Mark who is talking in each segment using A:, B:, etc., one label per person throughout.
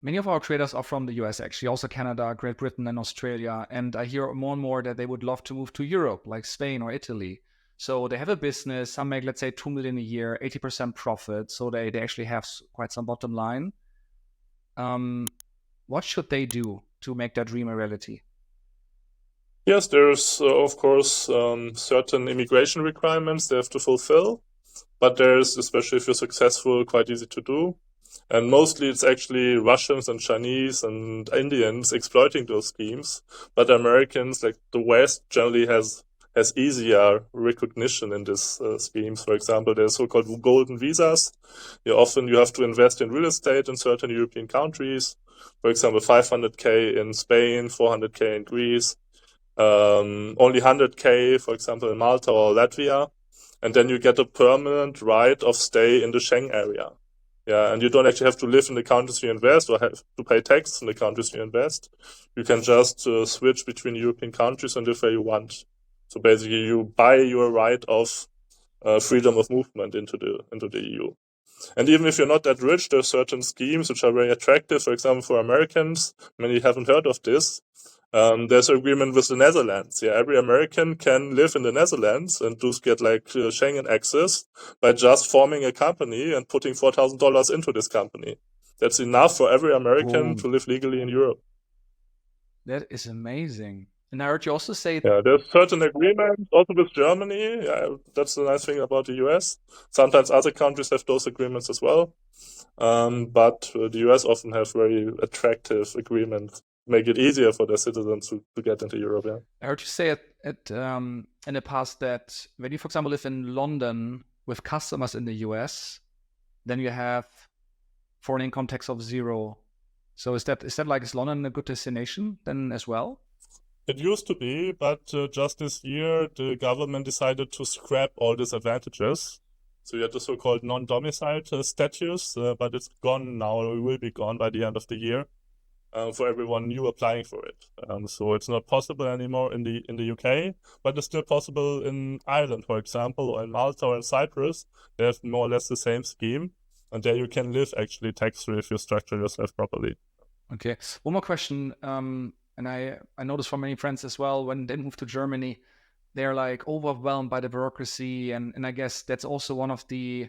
A: Many of our traders are from the US, actually, also Canada, Great Britain, and Australia. And I hear more and more that they would love to move to Europe, like Spain or Italy. So they have a business, some make, let's say, 2 million a year, 80% profit. So they actually have quite some bottom line. Um, what should they do to make that dream a reality?
B: Yes, there's of course certain immigration requirements they have to fulfill, but there's, especially if you're successful, quite easy to do. And mostly it's actually Russians and Chinese and Indians exploiting those schemes. But Americans, like the West, generally has easier recognition in these schemes. For example, there's so-called golden visas. Often you have to invest in real estate in certain European countries. For example, 500K in Spain, 400K in Greece, only 100K, for example, in Malta or Latvia. And then you get a permanent right of stay in the Schengen area. Yeah, and you don't actually have to live in the countries you invest or have to pay tax in the countries you invest. You can just switch between European countries and live where you want. So basically, you buy your right of freedom of movement into the EU. And even if you're not that rich, there are certain schemes which are very attractive. For example, for Americans, many haven't heard of this. There's an agreement with the Netherlands. Yeah, every American can live in the Netherlands and just get like Schengen access by just forming a company and putting $4,000 into this company. That's enough for every American
A: Boom.
B: to live legally in Europe.
A: That is amazing. And I heard you also say,
B: Yeah, there's certain agreements also with Germany. Yeah, that's the nice thing about the US. Sometimes other countries have those agreements as well. But the US often have very attractive agreements, make it easier for their citizens to get into Europe. Yeah.
A: I heard you say in the past that when you, for example, live in London with customers in the US, then you have foreign income tax of zero. So is that like, is London a good destination then as well?
B: It used to be, but just this year, the government decided to scrap all these advantages. So you had the so-called non-domiciled status, but it's gone now, or it will be gone by the end of the year for everyone new applying for it. So it's not possible anymore in the UK, but it's still possible in Ireland, for example, or in Malta or in Cyprus. They have more or less the same scheme, and there you can live actually tax-free if you structure yourself properly.
A: Okay. One more question. And I noticed from many friends as well, when they move to Germany, they're like overwhelmed by the bureaucracy. And I guess that's also one of the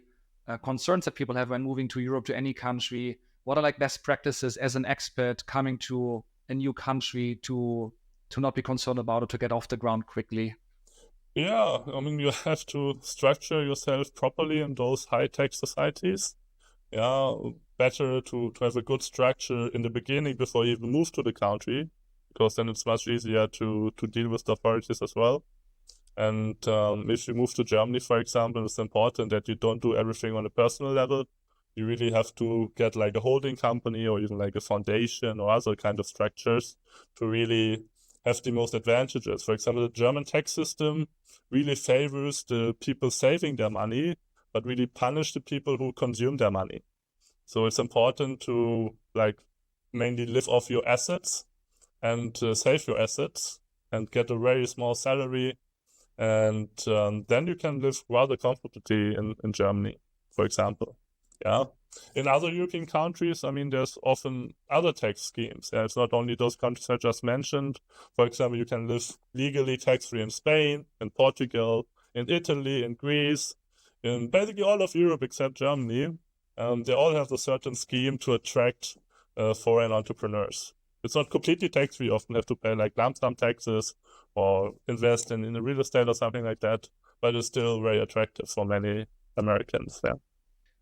A: concerns that people have when moving to Europe, to any country. What are like best practices as an expert coming to a new country to not be concerned about it, to get off the ground quickly?
B: Yeah, I mean, you have to structure yourself properly in those high-tech societies. Yeah, better to have a good structure in the beginning before you even move to the country, because then it's much easier to deal with the authorities as well. And if you move to Germany, for example, it's important that you don't do everything on a personal level. You really have to get like a holding company or even like a foundation or other kind of structures to really have the most advantages. For example, the German tax system really favors the people saving their money, but really punish the people who consume their money. So it's important to like mainly live off your assets and save your assets and get a very small salary. And then you can live rather comfortably in Germany, for example. Yeah. In other European countries, I mean, there's often other tax schemes. Yeah, it's not only those countries I just mentioned. For example, you can live legally tax-free in Spain, in Portugal, in Italy, in Greece, in basically all of Europe except Germany. They all have a certain scheme to attract foreign entrepreneurs. It's not completely tax-free. You often have to pay like lump sum taxes or invest in a real estate or something like that, but it's still very attractive for many Americans. Yeah.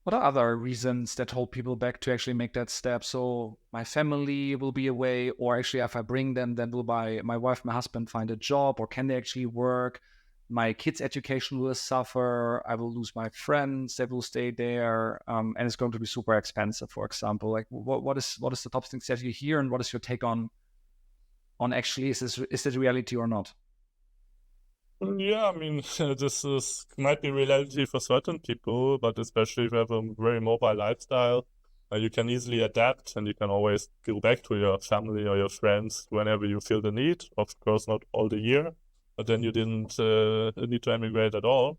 A: What are other reasons that hold people back to actually make that step? So my family will be away, or actually, if I bring them, then will my wife, my husband find a job, or can they actually work? My kids' education will suffer. I will lose my friends that will stay there, and it's going to be super expensive. For example, like what is the top things that you hear, and what is your take on actually is this reality or not?
B: Yeah, I mean, this is might be reality for certain people, but especially if you have a very mobile lifestyle, you can easily adapt and you can always go back to your family or your friends whenever you feel the need. Of course, not all the year, but then you didn't need to emigrate at all.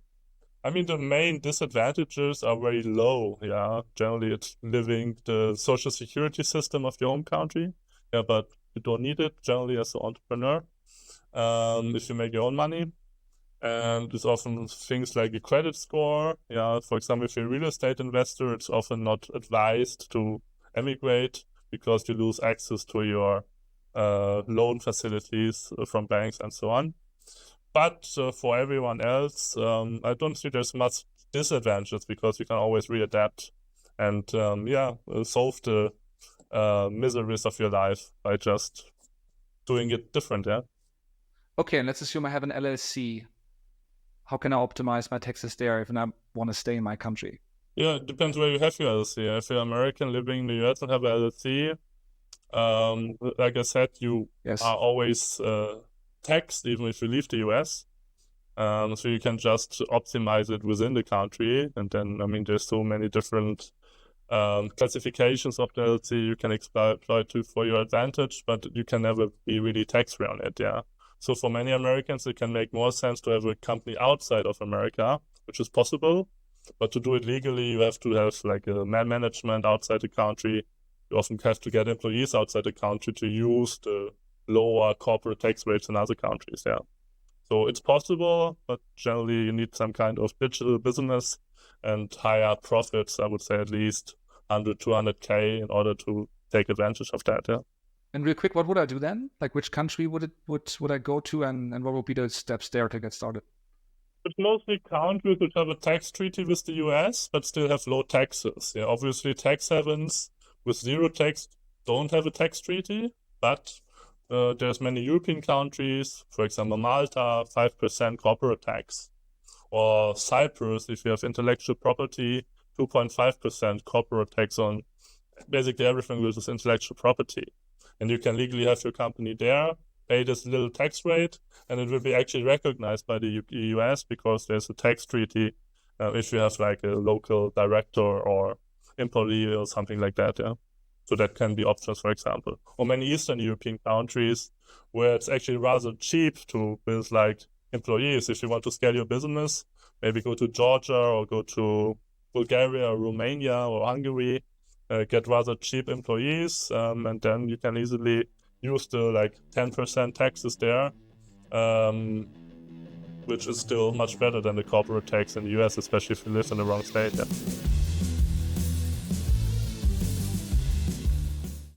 B: I mean, the main disadvantages are very low. Yeah, generally it's living the social security system of your home country. Yeah, but you don't need it generally as an entrepreneur. If you make your own money, and it's often things like a credit score. Yeah, for example, if you're a real estate investor, it's often not advised to emigrate because you lose access to your loan facilities from banks and so on. But for everyone else, I don't see there's much disadvantages because you can always readapt and solve the miseries of your life by just doing it different. Yeah.
A: Okay, and let's assume I have an LLC. How can I optimize my taxes there if I want to stay in my country?
B: Yeah, it depends where you have your LLC. If you're American living in the US and have an LLC, like I said, you
A: Yes.
B: are always taxed even if you leave the US. So you can just optimize it within the country. And then, I mean, there's so many different classifications of the LLC you can exploit for your advantage, but you can never be really tax-free on it, yeah. So for many Americans, it can make more sense to have a company outside of America, which is possible. But to do it legally, you have to have like a management outside the country. You often have to get employees outside the country to use the lower corporate tax rates in other countries, yeah. So it's possible, but generally you need some kind of digital business and higher profits, I would say at least 100, 200K in order to take advantage of that, yeah.
A: And real quick, what would I do then? Like, which country would I go to, and what would be the steps there to get started?
B: But mostly countries which have a tax treaty with the US, but still have low taxes. Yeah, obviously tax havens with zero tax don't have a tax treaty, but there's many European countries, for example, Malta, 5% corporate tax. Or Cyprus, if you have intellectual property, 2.5% corporate tax on basically everything which is intellectual property. And you can legally have your company there, pay this little tax rate, and it will be actually recognized by the US because there's a tax treaty if you have like a local director or employee or something like that, yeah. So that can be options, for example. Or many Eastern European countries where it's actually rather cheap to build like employees. If you want to scale your business, maybe go to Georgia or go to Bulgaria or Romania or Hungary, get rather cheap employees, and then you can easily use the like 10% taxes there, which is still much better than the corporate tax in the US, especially if you live in the wrong state. Yeah.